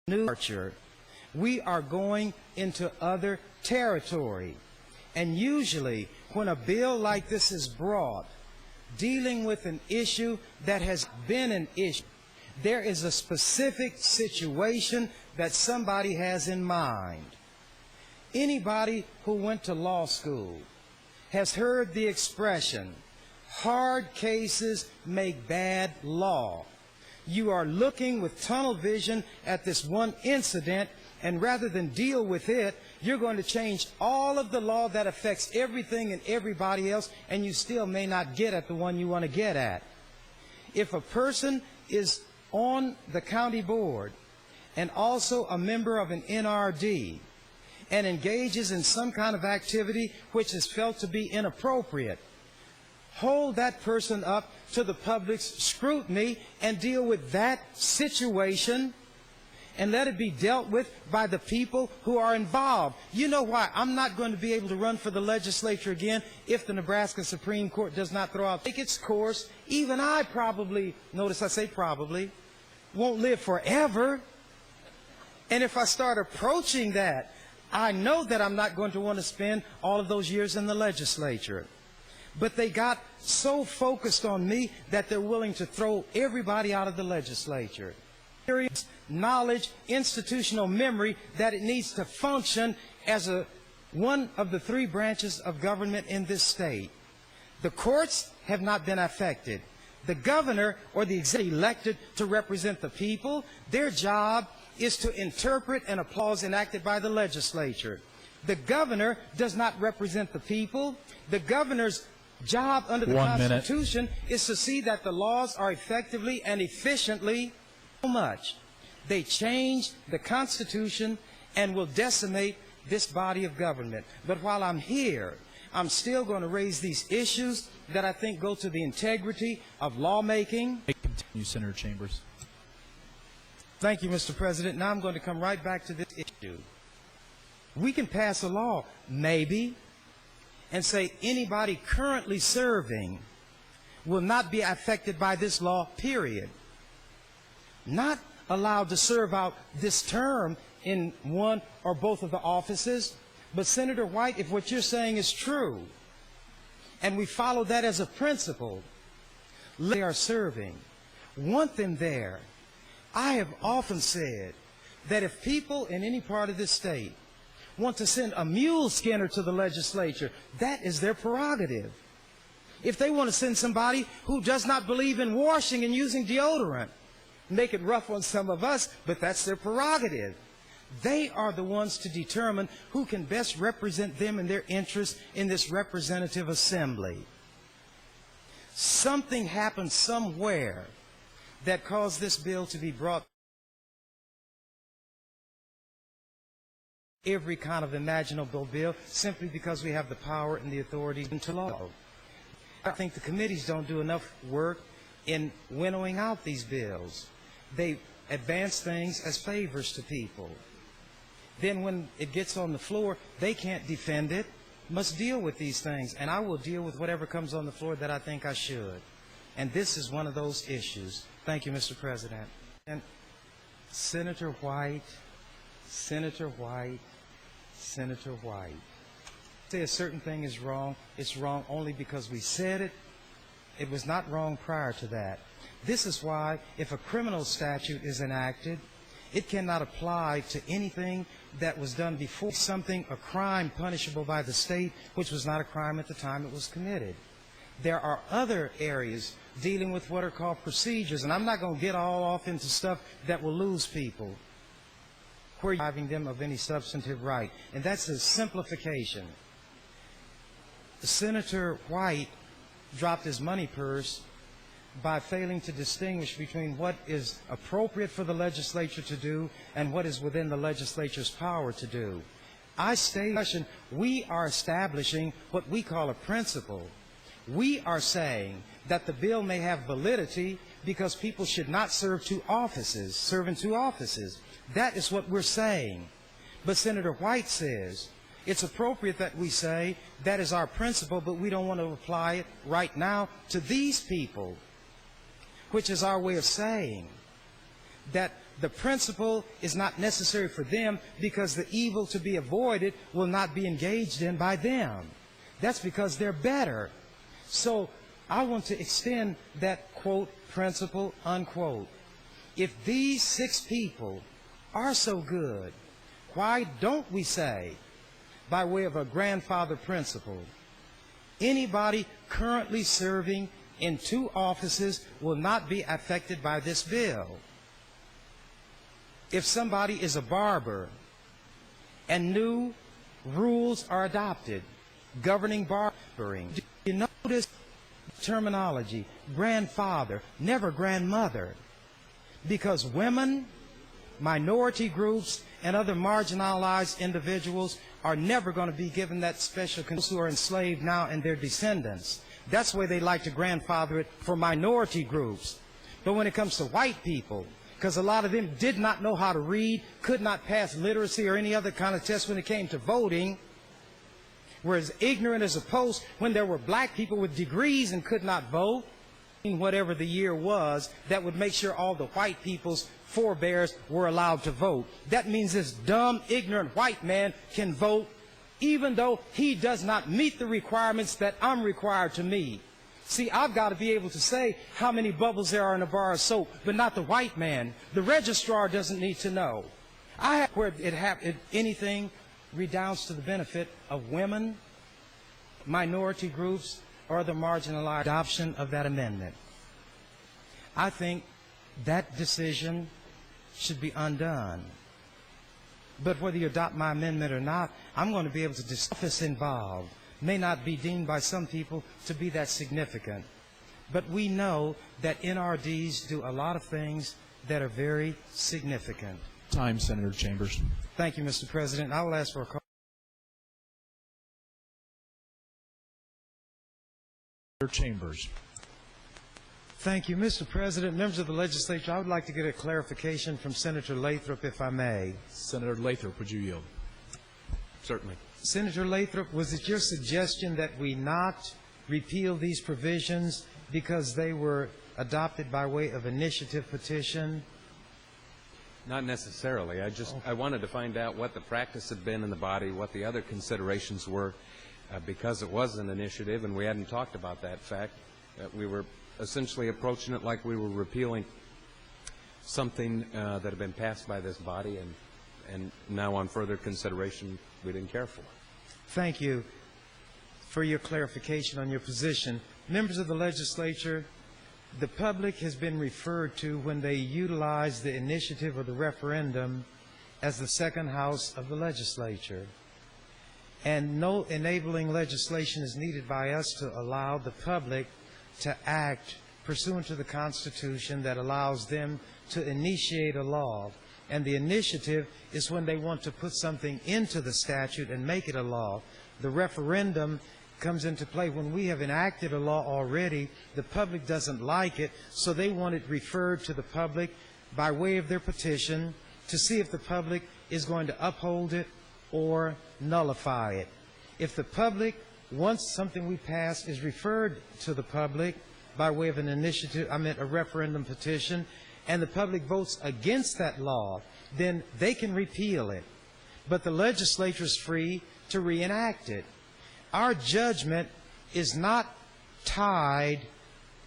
new departure. We are going into other territory. And usually, when a bill like this is brought, dealing with an issue that has been an issue, there is a specific situation that somebody has in mind. Anybody who went to law school has heard the expression, hard cases make bad law. You are looking with tunnel vision at this one incident, and rather than deal with it, you're going to change all of the law that affects everything and everybody else, and you still may not get at the one you want to get at. If a person is on the county board and also a member of an NRD and engages in some kind of activity which is felt to be inappropriate, hold that person up to the public's scrutiny and deal with that situation and let it be dealt with by the people who are involved. You know why? I'm not going to be able to run for the legislature again if the Nebraska Supreme Court does not throw out its course. Even I probably, notice I say probably, won't live forever. And if I start approaching that, I know that I'm not going to want to spend all of those years in the legislature. But they got so focused on me that they're willing to throw everybody out of the legislature. Knowledge, institutional memory, that it needs to function as one of the three branches of government in this state. The courts have not been affected. The governor or the executive elected to represent the people, their job is to interpret and apply laws enacted by the legislature. The governor does not represent the people. The governor's job under the Constitution is to see that the laws are effectively and efficiently so much. They change the Constitution and will decimate this body of government. But while I'm here, I'm still going to raise these issues that I think go to the integrity of lawmaking. Continue, Senator Chambers. Thank you, Mr. President. Now I'm going to come right back to this issue. We can pass a law, maybe, and say anybody currently serving will not be affected by this law, period. Not allowed to serve out this term in one or both of the offices. But Senator White, if what you're saying is true, and we follow that as a principle, they are serving, want them there. I have often said that if people in any part of this state want to send a mule skinner to the legislature, that is their prerogative. If they want to send somebody who does not believe in washing and using deodorant, make it rough on some of us, but that's their prerogative. They are the ones to determine who can best represent them and their interests in this representative assembly. Something happened somewhere that caused this bill to be brought. Every kind of imaginable bill, simply because we have the power and the authority to law. I think the committees don't do enough work in winnowing out these bills. They advance things as favors to people. Then when it gets on the floor, they can't defend it, must deal with these things. And I will deal with whatever comes on the floor that I think I should. And this is one of those issues. Thank you, Mr. President. And Senator White, Senator White, Senator White. Say a certain thing is wrong, it's wrong only because we said it. It was not wrong prior to that. This is why if a criminal statute is enacted, it cannot apply to anything that was done before something, a crime punishable by the state, which was not a crime at the time it was committed. There are other areas dealing with what are called procedures, and I'm not going to get all off into stuff that will lose people, where you're depriving them of any substantive right. And that's a simplification. Senator White dropped his money purse by failing to distinguish between what is appropriate for the legislature to do and what is within the legislature's power to do. I state, we are establishing what we call a principle. We are saying that the bill may have validity because people should not serve in two offices. That is what we're saying. But Senator White says it's appropriate that we say that is our principle, but we don't want to apply it right now to these people, which is our way of saying that The principle is not necessary for them because the evil to be avoided will not be engaged in by them. That's because they're better. So I want to extend that, quote, principle, unquote. If these 6 people are so good, why don't we say, by way of a grandfather principle, anybody currently serving in 2 offices will not be affected by this bill? If somebody is a barber and new rules are adopted governing barbering, do you notice terminology? Grandfather, never grandmother. Because women, minority groups, and other marginalized individuals are never going to be given that special who are enslaved now and their descendants. That's why they like to grandfather it for minority groups. But when it comes to white people, because a lot of them did not know how to read, could not pass literacy or any other kind of test when it came to voting, were as ignorant as a post when there were black people with degrees and could not vote, whatever the year was, that would make sure all the white people's forebears were allowed to vote. That means this dumb, ignorant white man can vote even though he does not meet the requirements that I'm required to meet. See, I've got to be able to say how many bubbles there are in a bar of soap, but not the white man. The registrar doesn't need to know. Where anything redounds to the benefit of women, minority groups, or the marginalized adoption of that amendment. I think that decision should be undone. But whether you adopt my amendment or not, I'm going to be able to discuss involved. May not be deemed by some people to be that significant. But we know that NRDs do a lot of things that are very significant. Time, Senator Chambers. Thank you, Mr. President. I will ask for a call. Senator Chambers. Thank you, Mr. President. Members of the legislature, I would like to get a clarification from Senator Lathrop, if I may. Senator Lathrop, would you yield? Certainly. Senator Lathrop, was it your suggestion that we not repeal these provisions because they were adopted by way of initiative petition? Not necessarily. I wanted to find out what the practice had been in the body, what the other considerations were, because it was an initiative and we hadn't talked about that fact. We were essentially approaching it like we were repealing something that had been passed by this body, and now on further consideration we didn't care for. Thank you for your clarification on your position. Members of the legislature, the public has been referred to when they utilize the initiative or the referendum as the second house of the legislature. And no enabling legislation is needed by us to allow the public to act pursuant to the Constitution that allows them to initiate a law. And the initiative is when they want to put something into the statute and make it a law. The referendum comes into play when we have enacted a law already. The public doesn't like it, so they want it referred to the public by way of their petition to see if the public is going to uphold it or nullify it. If the public wants something we pass is referred to the public by way of an initiative, a referendum petition, and the public votes against that law, then they can repeal it. But the legislature is free to reenact it. Our judgment is not tied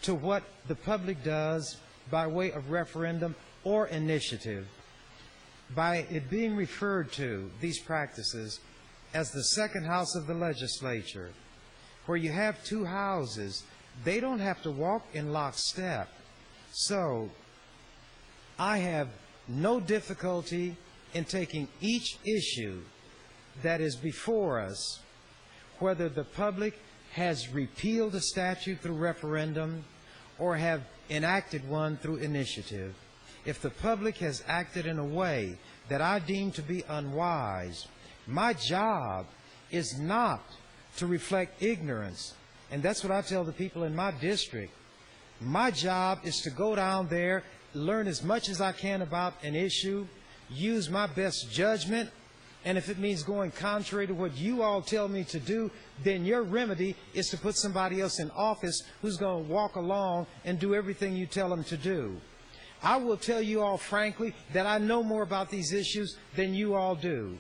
to what the public does by way of referendum or initiative. By it being referred to, these practices, as the second house of the legislature, where you have 2 houses, they don't have to walk in lockstep. So I have no difficulty in taking each issue that is before us, whether the public has repealed a statute through referendum or have enacted one through initiative. If the public has acted in a way that I deem to be unwise, my job is not to reflect ignorance. And that's what I tell the people in my district. My job is to go down there, learn as much as I can about an issue, use my best judgment, and if it means going contrary to what you all tell me to do, then your remedy is to put somebody else in office who's going to walk along and do everything you tell them to do. I will tell you all frankly that I know more about these issues than you all do.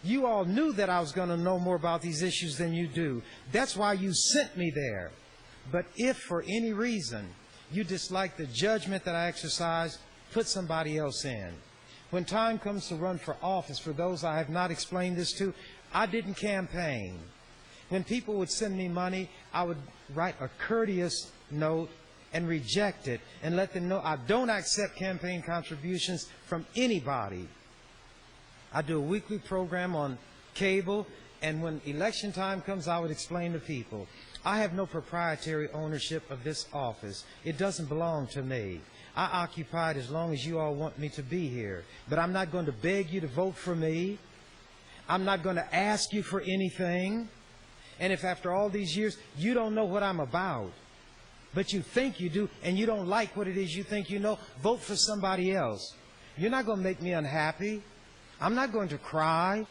You all knew that I was going to know more about these issues than you do. That's why you sent me there. But if for any reason you dislike the judgment that I exercise, put somebody else in. When time comes to run for office, for those I have not explained this to, I didn't campaign. When people would send me money, I would write a courteous note and reject it and let them know I don't accept campaign contributions from anybody. I do a weekly program on cable, and when election time comes, I would explain to people, I have no proprietary ownership of this office. It doesn't belong to me. I occupy it as long as you all want me to be here. But I'm not going to beg you to vote for me. I'm not going to ask you for anything. And if after all these years you don't know what I'm about, but you think you do, and you don't like what it is you think you know, vote for somebody else. You're not going to make me unhappy. I'm not going to cry.